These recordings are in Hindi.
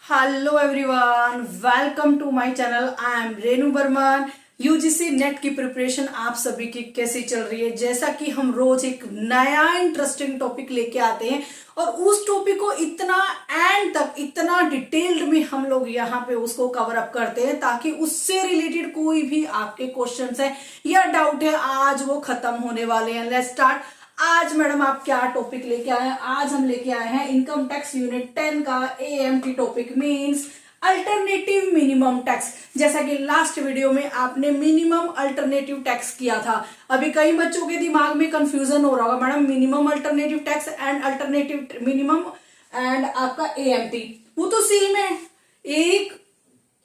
Hello everyone, welcome to my channel. I am Renu Barman. UGC NET की प्रिपरेशन आप सभी की कैसी चल रही है? जैसा कि हम रोज एक नया इंटरेस्टिंग टॉपिक लेके आते हैं और उस टॉपिक को इतना एंड तक इतना डिटेल्ड में हम लोग यहाँ पे उसको कवर अप करते हैं ताकि उससे रिलेटेड कोई भी आपके क्वेश्चंस है या डाउट है आज वो खत्म होने वाले हैं। Let's start. आज मैडम आप क्या टॉपिक लेके आए हैं? आज हम लेके आए हैं इनकम टैक्स यूनिट 10 का AMT topic means alternative minimum tax. जैसा कि लास्ट वीडियो में आपने मिनिमम अल्टरनेटिव टैक्स किया था। अभी कई बच्चों के दिमाग में कंफ्यूजन हो रहा होगा, madam minimum alternative tax and alternative minimum and आपका एएमटी वो तो सेम है। एक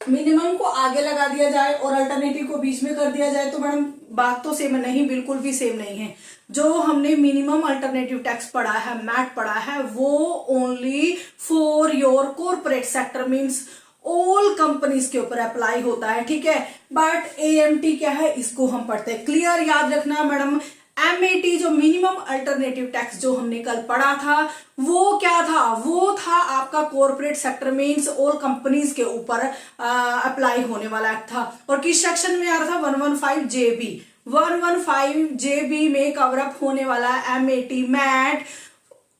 मिनिमम को आगे लगा दिया जाए और अल्टरनेटिव को बीच में कर दिया जाए तो मैडम बात तो सेम नहीं, बिल्कुल भी सेम नहीं है। जो हमने मिनिमम अल्टरनेटिव टैक्स पढ़ा है, मैट पढ़ा है, वो only for your corporate sector means all companies के ऊपर अप्लाई होता है, ठीक है। बट एएमटी क्या है इसको हम पढ़ते हैं। क्लियर याद रखना मैडम। एमएटी जो मिनिमम अल्टरनेटिव टैक्स जो हमने कल पढ़ा था वो क्या था? वो था आपका corporate sector means all companies के ऊपर अप्लाई होने वाला एक्ट था। और किस सेक्शन में आ रहा था? 115 जेबी। 115 जेबी में कवर अप होने वाला MAT mat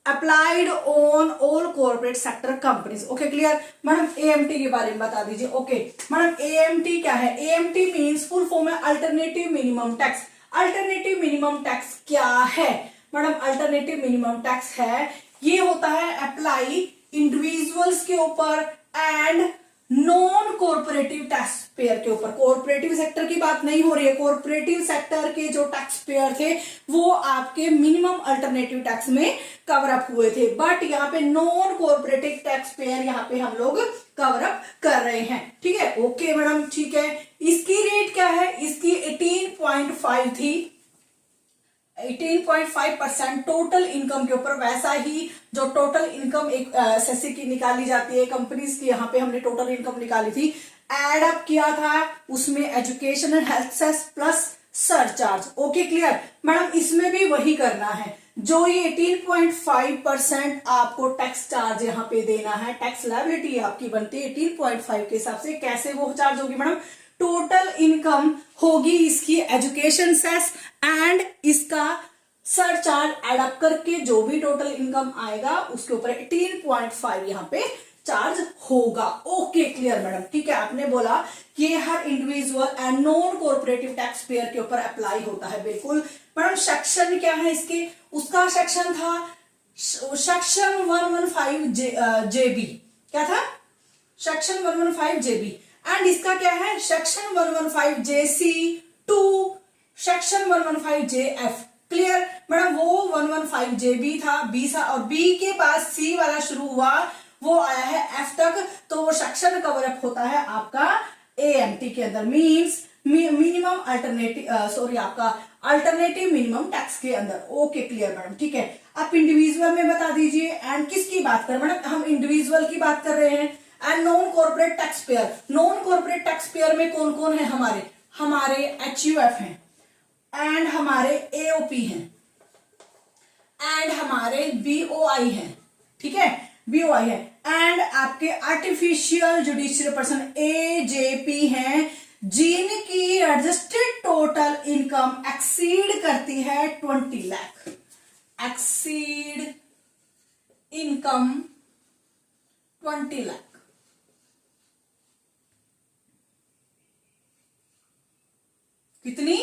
applied on all corporate sector companies. Okay clear. Madam AMT के बारे में बता दीजिए। ओके मैडम एएमटी क्या है? एएमटी मींस फुल फॉर्म है alternative minimum tax. Alternative minimum tax क्या है मैडम? अल्टरनेटिव मिनिमम टैक्स है, ये होता है अप्लाई इंडिविजुअल्स के ऊपर and non corporative tax payer के ऊपर। कॉर्पोरेटिव सेक्टर की बात नहीं हो रही है। कॉर्पोरेटिव सेक्टर के जो टैक्स पेयर थे वो आपके मिनिमम अल्टरनेटिव टैक्स में कवर अप हुए थे, बट यहाँ पे नॉन कॉर्पोरेटिव टैक्स पेयर यहाँ पे हम लोग कवर अप कर रहे हैं, ठीक है। ओके मैडम ठीक है। इसकी रेट क्या है? इसकी 18.5 थी, 18.5% टोटल इनकम के ऊपर। वैसा ही जो टोटल इनकम एक एसएससी की निकाली जाती है कंपनीज की, यहाँ पे हमने टोटल इनकम निकाली थी, एड अप किया था उसमें education and health cess plus surcharge. Okay clear. Madam इसमें भी वही करना है। जो ये 18.5% आपको टैक्स चार्ज यहाँ पे देना है, टैक्स लायबिलिटी आपकी बनती है 18.5 के हिसाब से। कैसे वो चार्ज होगी मैडम? टोटल इनकम होगी इसकी एजुकेशन सेस एंड इसका सरचार्ज एड अप करके जो भी टोटल इनकम आएगा उसके ऊपर 18.5 यहाँ पे चार्ज होगा। ओके क्लियर मैडम ठीक है। आपने बोला कि हर individual and non corporative tax payer के ऊपर अप्लाई होता है, बिल्कुल। मैडम सेक्शन क्या है इसके? उसका सेक्शन था सेक्शन 115 जेबी। क्या था? Section 115 JB. एंड इसका क्या है? Section 115 JC to section 115 JF. Clear madam. वो 115 जेबी था, बी था, और बी के पास सी वाला शुरू हुआ, वो आया है एफ तक, तो वो सेक्शन कवर अप होता है आपका एएमटी के अंदर मींस मिनिमम अल्टरनेटिव आपका अल्टरनेटिव मिनिमम टैक्स के अंदर। ओके क्लियर मैडम ठीक है। आप इंडिविजुअल में बता दीजिए एंड किसकी बात कर मैडम? हम इंडिविजुअल की बात कर रहे हैं and non corporate tax payer. Non corporate tax payer में कौन कौन है? हमारे एचयूएफ हैं एंड हमारे एओपी हैं एंड हमारे बीओआई हैं, ठीक है, बीओआई है एंड आपके आर्टिफिशियल जुडिशियल पर्सन एजेपी हैं जिनकी एडजस्टेड टोटल इनकम एक्सीड करती है 20 लाख। Exceed income 20 lakh. कितनी?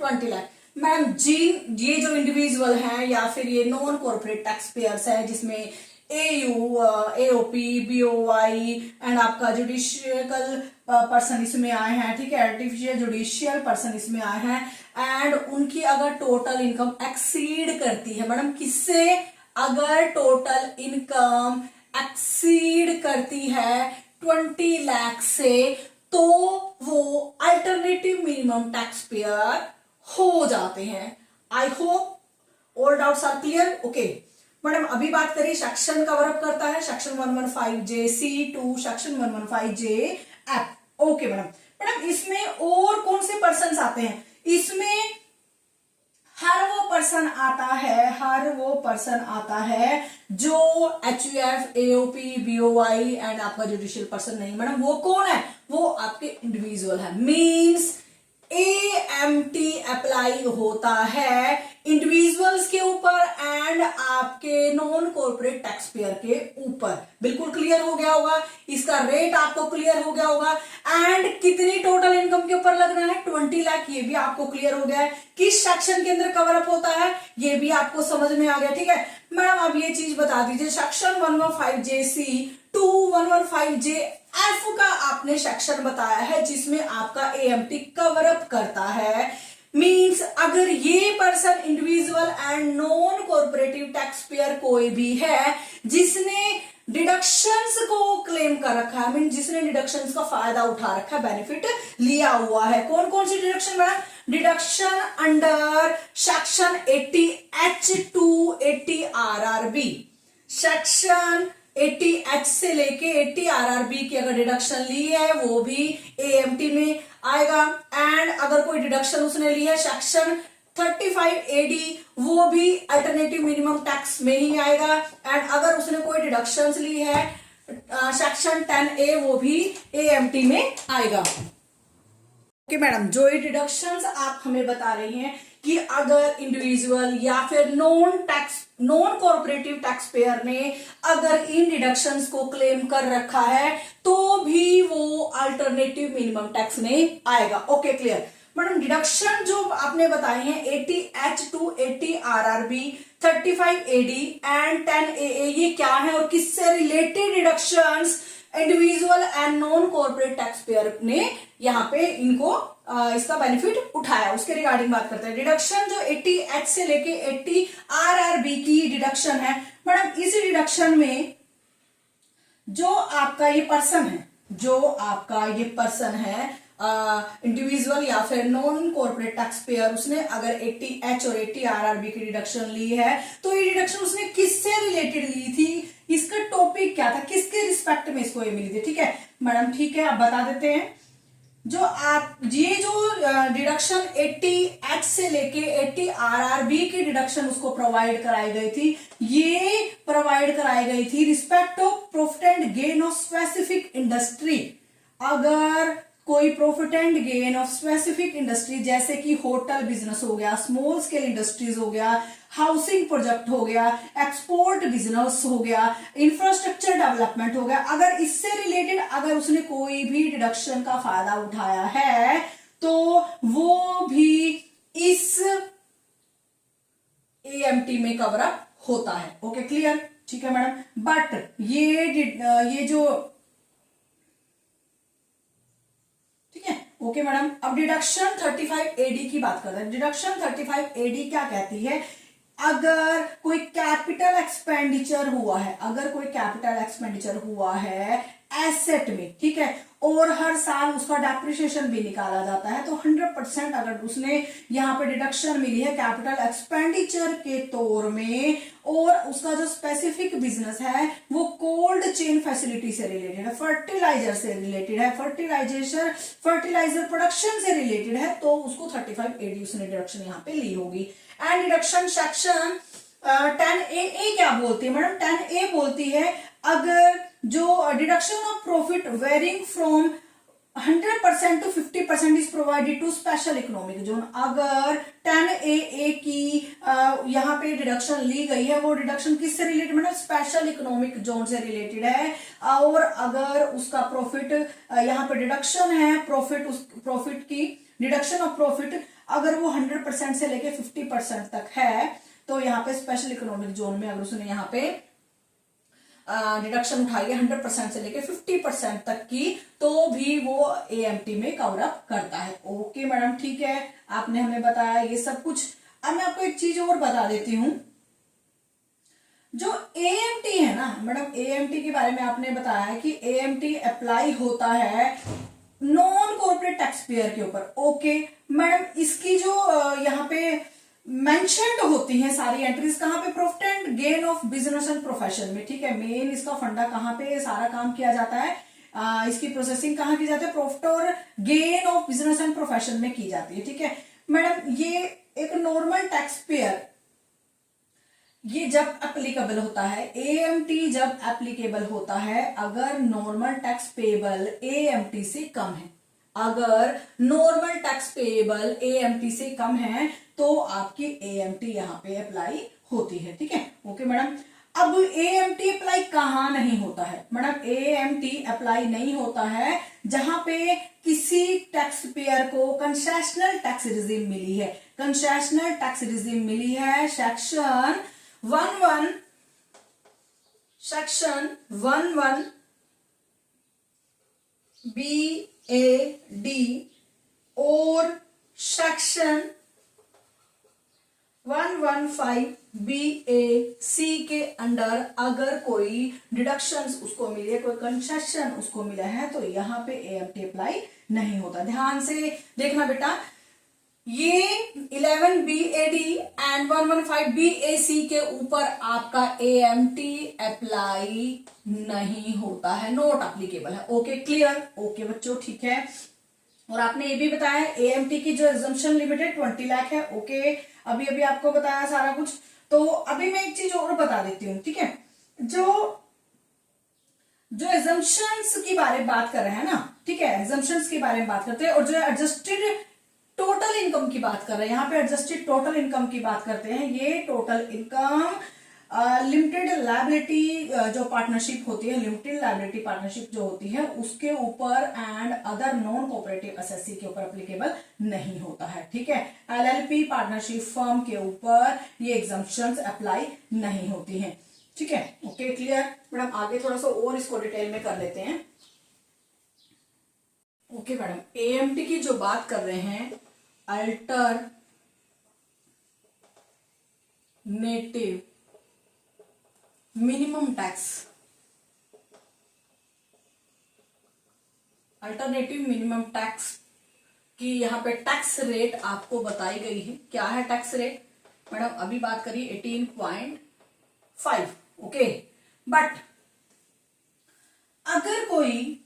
20 लाख। मैम ये जो इंडिविजुअल हैं या फिर ये नॉन कॉर्पोरेट टैक्स पेयर्स है जिसमें एयू, एओपी, बीओवाई एंड आपका जुडिशियल पर्सन इसमें आए हैं, ठीक है, आर्टिफिशियल जुडिशियल पर्सन इसमें आए हैं एंड उनकी अगर टोटल इनकम एक्सीड करती है मैडम किससे? अगर टोटल इनकम एक्सीड करती है 20 लाख से तो वो अल्टरनेटिव मिनिमम टैक्स पेयर हो जाते हैं। I hope all doubts are clear. Okay madam अभी बात करिए सेक्शन कवर अप करता है section 115 J C to section 115 J F. Okay madam. Madam इसमें और कौन से पर्सन आते हैं? इसमें हर वो पर्सन आता है जो HUF, AOP, BOI एंड आपका जुडिशियल पर्सन नहीं मैडम। वो कौन है? वो आपके इंडिविजुअल है। मीन्स AMT अप्लाई होता है इंडिविजुअल्स के ऊपर एंड आपके नॉन कॉर्पोरेट टैक्स पेयर के ऊपर। बिल्कुल क्लियर हो गया होगा, इसका रेट आपको क्लियर हो गया होगा एंड कितनी टोटल इनकम के ऊपर लगना है 20 लाख, ये भी आपको क्लियर हो गया है। किस सेक्शन के अंदर कवर अप होता है ये भी आपको समझ में आ गया। ठीक है मैडम, अब ये चीज बता दीजिए, सेक्शन 115JC टू 115JF का आपने सेक्शन बताया है जिसमें आपका AMT कवर अप करता है। मींस अगर ये person individual and non corporative tax pair कोई भी है जिसने डिडक्शंस को क्लेम कर रखा है, मीन जिसने डिडक्शंस का फायदा उठा रखा है, बेनिफिट लिया हुआ है। कौन कौन सी deduction madam? Deduction under section 80H to 80 RRB, section 80H से लेके 80 RRB की अगर डिडक्शन ली है वो भी AMT में आएगा। एंड अगर कोई डिडक्शन उसने ली है सेक्शन 35AD वो भी अल्टरनेटिव मिनिमम टैक्स में ही आएगा। एंड अगर उसने कोई डिडक्शंस ली है सेक्शन 10A वो भी AMT में आएगा। ओके मैडम, जो ये डिडक्शंस आप हमें बता रही हैं कि अगर इंडिविजुअल या फिर नॉन कॉर्पोरेटिव टैक्स पेयर ने अगर इन डिडक्शंस को क्लेम कर रखा है तो भी वो अल्टरनेटिव मिनिमम टैक्स में आएगा। ओके क्लियर मैडम, डिडक्शन जो आपने बताए हैं 80H to 80 RRB, 35AD and 10AA ये क्या है और किससे related deductions individual and non corporate tax payer ने यहाँ पे इनको इसका बेनिफिट उठाया, उसके रिगार्डिंग बात करते हैं। डिडक्शन जो 80H से लेके 80 RRB की डिडक्शन है मैडम, इस डिडक्शन में जो आपका ये पर्सन है इंडिविजुअल या फिर नॉन कॉर्पोरेट टैक्स पेयर, उसने अगर 80H और 80 RRB की डिडक्शन ली है तो ये डिडक्शन उसने किससे रिलेटेड ली थी, इसका टॉपिक क्या था, किसके रिस्पेक्ट में इसको ये मिली थी। ठीक है मैडम, ठीक है आप बता देते हैं। जो डिडक्शन 80H से लेके 80 RRB की डिडक्शन उसको प्रोवाइड कराई गई थी, ये प्रोवाइड कराई गई थी respect of profit and gain of specific industry. अगर कोई profit and gain of specific industry जैसे कि होटल बिजनेस हो गया, स्मॉल स्केल इंडस्ट्रीज हो गया, हाउसिंग प्रोजेक्ट हो गया, एक्सपोर्ट बिजनेस हो गया, इंफ्रास्ट्रक्चर डेवलपमेंट हो गया, अगर इससे रिलेटेड अगर उसने कोई भी डिडक्शन का फायदा उठाया है तो वो भी इस AMT में कवर अप होता है। ओके क्लियर, ठीक है मैडम। बट ये जो ठीक है ओके मैडम, अब डिडक्शन 35AD की बात करते हैं। डिडक्शन 35AD क्या कहती है, अगर कोई कैपिटल एक्सपेंडिचर हुआ है एसेट में, ठीक है, और हर साल उसका डेप्रिसिएशन भी निकाला जाता है तो 100% अगर उसने यहाँ पे डिडक्शन मिली है कैपिटल एक्सपेंडिचर के तौर में और उसका जो स्पेसिफिक बिजनेस है वो कोल्ड चेन फैसिलिटी से रिलेटेड है, फर्टिलाइजर से रिलेटेड है, फर्टिलाइजर प्रोडक्शन से रिलेटेड है, तो उसको 35AD उसने डिडक्शन यहाँ पे ली होगी। एंड डिडक्शन सेक्शन 10AA क्या बोलती है मैडम? 10A बोलती है अगर जो deduction of profit varying from 100% to 50% is provided to special economic zone. अगर 10AA की यहाँ पे डिडक्शन ली गई है वो डिडक्शन किससे रिलेटेड मतलब स्पेशल इकोनॉमिक जोन से रिलेटेड है, और अगर उसका प्रॉफिट यहाँ पे डिडक्शन है प्रॉफिट की डिडक्शन ऑफ प्रॉफिट अगर वो 100% से लेके 50% तक है तो यहाँ पे स्पेशल इकोनॉमिक जोन में अगर उसने यहाँ पे डिडक्शन उठाई है 100% से लेके 50% तक की तो भी वो AMT में कवर अप करता है। ओके मैडम, ठीक है, आपने हमें बताया ये सब कुछ। अब मैं आपको एक चीज और बता देती हूं, जो AMT है ना मैडम, AMT के बारे में आपने बताया है कि AMT अप्लाई होता है नॉन कॉर्पोरेट टैक्स पेयर के ऊपर। ओके मैडम, इसकी जो यहाँ पे मेंशन्ड होती हैं सारी एंट्रीज कहाँ पे, profit and gain of business and profession में। ठीक है, मेन इसका फंडा कहाँ पे सारा काम किया जाता है, इसकी प्रोसेसिंग कहाँ की जाती है, प्रॉफिट और gain of business and profession में की जाती है। ठीक है मैडम, ये एक नॉर्मल टैक्स पेयर ये जब एप्लीकेबल होता है, एएमटी जब एप्लीकेबल होता है अगर नॉर्मल टैक्स पेबल एएमटी से कम है, अगर नॉर्मल टैक्स पेबल एएमटी से कम है तो आपकी एएमटी यहां पे अप्लाई होती है। ठीक है, ओके मैडम। अब एएमटी अप्लाई कहां नहीं होता है मैडम? एएमटी अप्लाई नहीं होता है जहां पे किसी टैक्स पेयर को कंसेशनल टैक्स रिजीम मिली है। कंसेशनल टैक्स रिजीम मिली है सेक्शन 11 BAD और सेक्शन 115 BAC के अंडर अगर कोई डिडक्शंस उसको मिले, कोई कंसेशन उसको मिला है तो यहाँ पे एएमटी अप्लाई नहीं होता। ध्यान से देखना बेटा, ये 11 BAD एंड 115 BAC के ऊपर आपका एएमटी अप्लाई नहीं होता है, नॉट एप्लीकेबल है। Okay clear? ओके बच्चों ठीक है। और आपने ये भी बताया एएमटी की जो एग्जम्पशन लिमिट है 20 लाख है। ओके, अभी अभी आपको बताया सारा कुछ। तो अभी मैं एक चीज और बता देती हूँ, ठीक है। जो एग्जम्पशंस की बारे में बात कर रहे हैं ना, ठीक है, एग्जम्पशंस के बारे में बात करते हैं और जो एडजस्टेड टोटल इनकम की बात कर रहे हैं, यहाँ पे एडजस्टेड टोटल इनकम की बात करते हैं। ये टोटल इनकम लिमिटेड लायबिलिटी जो पार्टनरशिप होती है, लिमिटेड लायबिलिटी पार्टनरशिप जो होती है उसके ऊपर and other non cooperative SSC के ऊपर एप्लीकेबल नहीं होता है। ठीक है, एलएलपी पार्टनरशिप फर्म के ऊपर ये एग्जम्पशंस अप्लाई नहीं होती हैं। ठीक है, ओके क्लियर मैडम। आगे थोड़ा सा और इसको डिटेल में कर लेते हैं। ओके मैडम, एएमटी की जो बात कर रहे हैं, alternative minimum tax, alternative minimum tax की यहाँ पे टैक्स रेट आपको बताई गई है। क्या है टैक्स रेट मैडम? अभी बात करिए 18.5। ओके, बट अगर कोई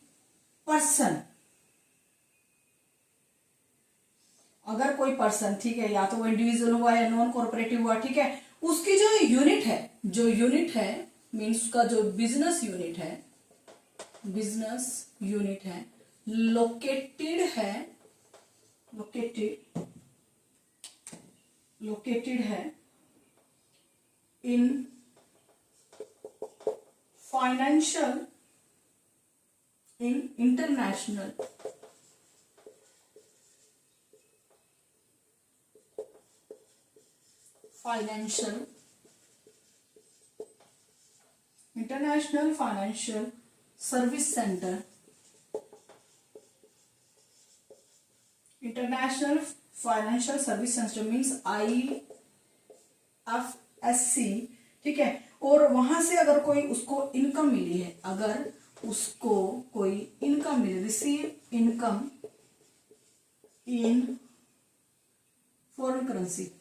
पर्सन ठीक है, या तो वो इंडिविजुअल हुआ या नॉन कॉर्पोरेटिव हुआ, ठीक है, उसकी जो यूनिट है मीन्स उसका जो बिजनेस यूनिट है लोकेटेड है in international financial service centre, international financial service centre means IFSC, ठीक है। और वहां से अगर कोई उसको इनकम मिली है, अगर उसको कोई इनकम मिली, receive income in foreign currency,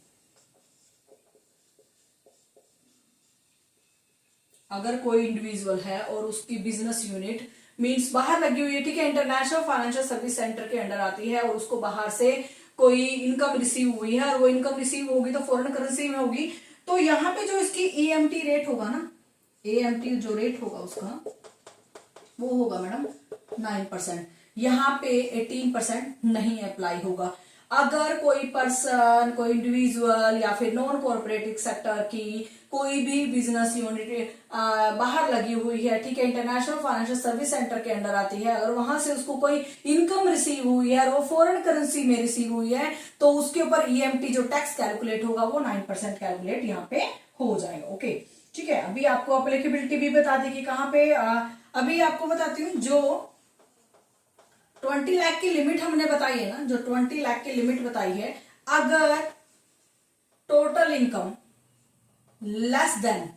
अगर कोई इंडिविजुअल है और उसकी बिजनेस यूनिट मींस बाहर लगी हुई है, ठीक है, इंटरनेशनल फाइनेंशियल सर्विस सेंटर के अंडर आती है और उसको बाहर से कोई इनकम रिसीव हुई है और वो इनकम रिसीव होगी तो फॉरेन करेंसी में होगी, तो यहाँ पे जो इसकी एएमटी रेट होगा ना, एएमटी जो रेट होगा उसका वो होगा मैडम 9%। यहाँ पे 18% नहीं अप्लाई होगा। अगर कोई पर्सन, कोई इंडिविजुअल या फिर नॉन कॉर्पोरेटिव सेक्टर की कोई भी बिजनेस यूनिट बाहर लगी हुई है, ठीक है, इंटरनेशनल फाइनेंशियल सर्विस सेंटर के अंडर आती है, अगर वहां से उसको कोई इनकम रिसीव हुई है और वो फॉरेन करेंसी में रिसीव हुई है तो उसके ऊपर ईएमटी जो टैक्स कैलकुलेट होगा वो 9% कैलकुलेट यहाँ पे हो जाएगा। ओके ठीक है, अभी आपको अप्लीकेबिलिटी भी बता दी कि कहाँ पे अभी आपको बताती हूँ जो 20 लाख की लिमिट हमने बताई है ना, जो 20 लाख की लिमिट बताई है, अगर total income less than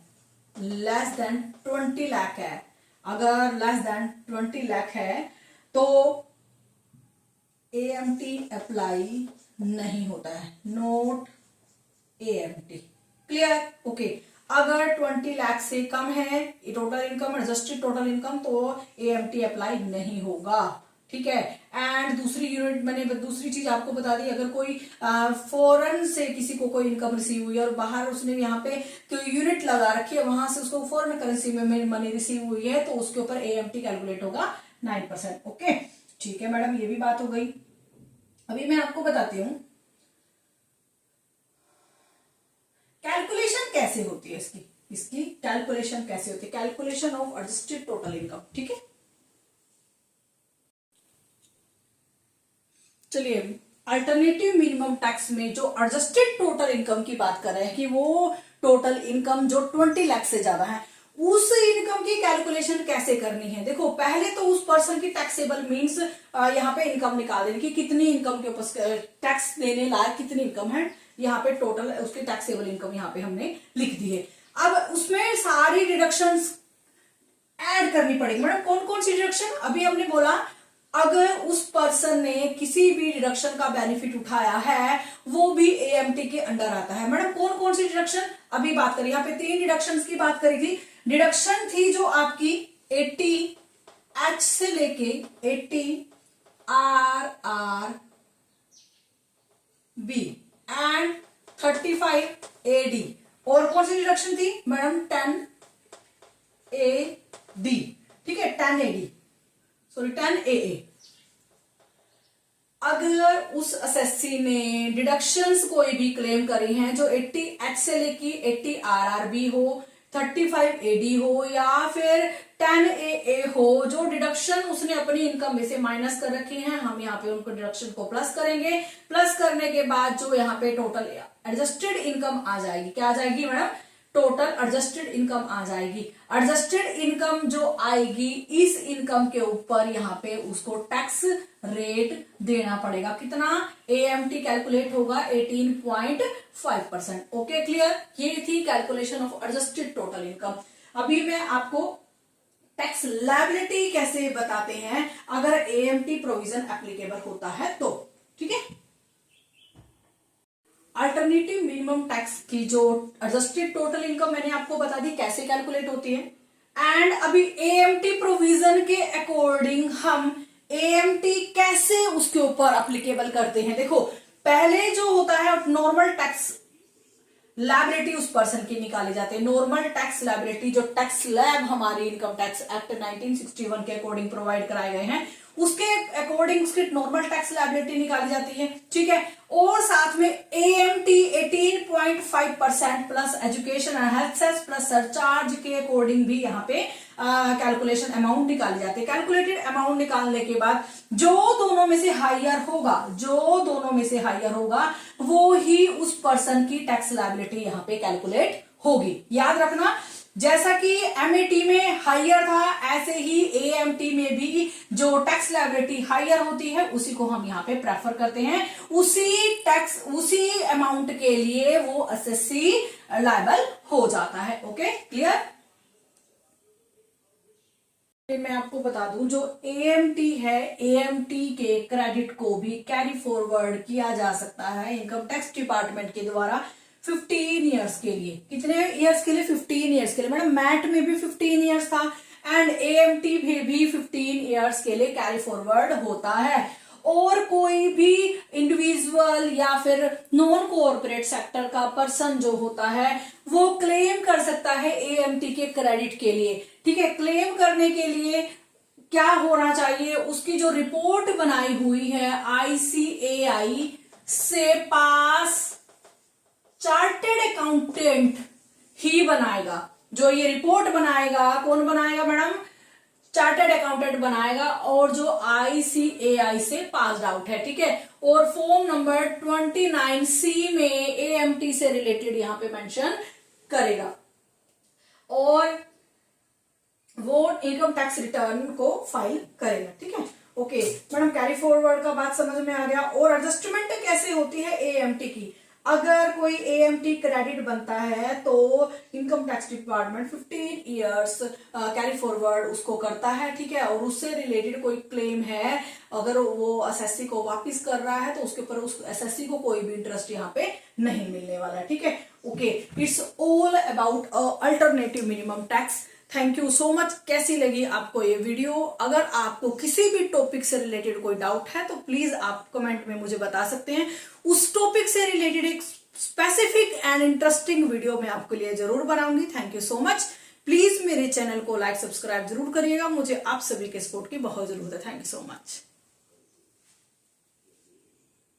20 lakh है, अगर लेस देन 20 लाख है तो एएमटी अप्लाई नहीं होता है, नोट एएमटी। क्लियर? ओके, अगर 20 लाख से कम है total income, adjusted total income, तो एएमटी अप्लाई नहीं होगा। ठीक है। एंड दूसरी यूनिट मैंने दूसरी चीज आपको बता दी, अगर कोई फॉरेन से किसी को कोई इनकम रिसीव हुई है और बाहर उसने यहाँ पे कोई यूनिट लगा रखी है, वहां से उसको फॉरेन करेंसी में मनी रिसीव हुई है, तो उसके ऊपर AMT कैलकुलेट होगा 9%। ओके, ठीक है मैडम, ये भी बात हो गई। अभी मैं आपको बताती हूँ कैलकुलेशन कैसे होती है इसकी कैलकुलेशन कैसे होती है, calculation of adjusted total income. ठीक है, चलिए अल्टरनेटिव मिनिमम टैक्स में जो एडजस्टेड टोटल इनकम की बात कर रहे हैं कि वो टोटल इनकम जो 20 लाख से ज्यादा है, उस इनकम की कैलकुलेशन कैसे करनी है। देखो पहले तो उस पर्सन की टैक्सेबल मीन्स यहाँ पे इनकम निकाल देनी कि कितनी इनकम के ऊपर टैक्स देने लायक कितनी इनकम है, यहाँ पे टोटल उसकी टैक्सेबल इनकम यहाँ पे हमने लिख दी है। अब उसमें सारी डिडक्शंस ऐड करनी पड़ेगी। मैडम कौन कौन सी डिडक्शन, अभी हमने बोला अगर उस पर्सन ने किसी भी डिडक्शन का बेनिफिट उठाया है वो भी AMT के अंडर आता है। मैडम कौन कौन सी डिडक्शन अभी बात करी, यहाँ पे 3 डिडक्शन की बात करी थी। डिडक्शन थी जो आपकी 80H से लेके 80RRB एंड 35AD, और कौन सी डिडक्शन थी मैडम 10AD। ठीक है, 10AA। अगर उस असेसी ने डिडक्शंस कोई भी क्लेम करी हैं जो 80H से लेके 80RRB हो, 35AD हो या फिर 10AA हो, जो डिडक्शन उसने अपनी इनकम में से माइनस कर रखी हैं, हम यहाँ पे उनको डिडक्शन को प्लस करेंगे। प्लस करने के बाद जो यहाँ पे टोटल एडजस्टेड इनकम आ जाएगी, क्या आ जाएगी मैडम, टोटल एडजस्टेड इनकम आ जाएगी। एडजस्टेड इनकम जो आएगी, इस इनकम के ऊपर यहाँ पे उसको टैक्स रेट देना पड़ेगा। कितना, AMT कैलकुलेट होगा 18.5%। ओके क्लियर, ये थी calculation of adjusted total income. अभी मैं आपको टैक्स लायबिलिटी कैसे बताते हैं अगर AMT प्रोविजन एप्लीकेबल होता है तो। ठीक है, अल्टरनेटिव मिनिमम टैक्स की जो एडजस्टेड टोटल इनकम मैंने आपको बता दी कैसे कैलकुलेट होती है। एंड अभी AMT प्रोविजन के अकॉर्डिंग हम AMT कैसे उसके ऊपर अप्लीकेबल करते हैं। देखो पहले जो होता है नॉर्मल टैक्स लायबिलिटी उस पर्सन की निकाली जाती है। नॉर्मल टैक्स लायबिलिटी जो टैक्स स्लैब हमारे इनकम टैक्स एक्ट 1961 के अकॉर्डिंग प्रोवाइड कराए गए हैं, उसके अकॉर्डिंग उसकी नॉर्मल टैक्स लायबिलिटी निकाली जाती है। ठीक है, और साथ में AMT 18.5% plus education and health cess plus surcharge के अकॉर्डिंग भी यहाँ पे कैलकुलेशन अमाउंट निकाली जाती है। कैलकुलेटेड अमाउंट निकालने के बाद जो दोनों में से हायर होगा वो ही उस पर्सन की टैक्स लायबिलिटी यहाँ पे कैलकुलेट होगी। याद रखना, जैसा कि MAT में हायर था ऐसे ही AMT में भी जो टैक्स लायबिलिटी हायर होती है उसी को हम यहाँ पे प्रेफर करते हैं। उसी अमाउंट के लिए वो असेसी लायबल हो जाता है। ओके क्लियर, मैं आपको बता दूं जो AMT है, AMT के क्रेडिट को भी कैरी फॉरवर्ड किया जा सकता है इनकम टैक्स डिपार्टमेंट के द्वारा 15 ईयर्स के लिए। कितने ईयर्स के लिए, 15 ईयर्स के लिए। मैडम मैट में भी 15 ईयर्स था एंड AMT में भी 15 ईयर्स के लिए कैरी फॉरवर्ड होता है। और कोई भी इंडिविजुअल या फिर नॉन कोऑपरेट सेक्टर का पर्सन जो होता है वो क्लेम कर सकता है AMT के क्रेडिट के लिए। ठीक है, क्लेम करने के लिए क्या होना चाहिए, उसकी जो रिपोर्ट बनाई हुई है ICAI से पास चार्टेड अकाउंटेंट ही बनाएगा। जो ये रिपोर्ट बनाएगा, कौन बनाएगा मैडम, चार्टेड अकाउंटेंट बनाएगा, और जो ICAI से पास आउट है। ठीक है, और फॉर्म नंबर 29C में AMT से रिलेटेड यहां पे मेंशन करेगा और वो इनकम टैक्स रिटर्न को फाइल करेगा। ठीक है, ओके मैडम, कैरी फॉरवर्ड का बात समझ में आ गया। और एडजस्टमेंट कैसे होती है AMT की, अगर कोई AMT क्रेडिट बनता है तो income tax department 15 years carry forward उसको करता है। ठीक है, और उससे रिलेटेड कोई क्लेम है, अगर वो असेसी को वापस कर रहा है तो उसके ऊपर उस असेसी को कोई भी इंटरेस्ट यहाँ पे नहीं मिलने वाला है। ठीक है, okay, it's all about alternative minimum tax. Thank you so much. कैसी लगी आपको ये वीडियो? अगर आपको किसी भी टॉपिक से रिलेटेड कोई डाउट है तो प्लीज आप कमेंट में मुझे बता सकते हैं। उस टॉपिक से रिलेटेड एक स्पेसिफिक एंड इंटरेस्टिंग वीडियो मैं आपके लिए जरूर बनाऊंगी। Thank you so much. Please मेरे चैनल को लाइक सब्सक्राइब जरूर करिएगा। मुझे आप सभी के सपोर्ट की बहुत जरूरत है। Thank you so much.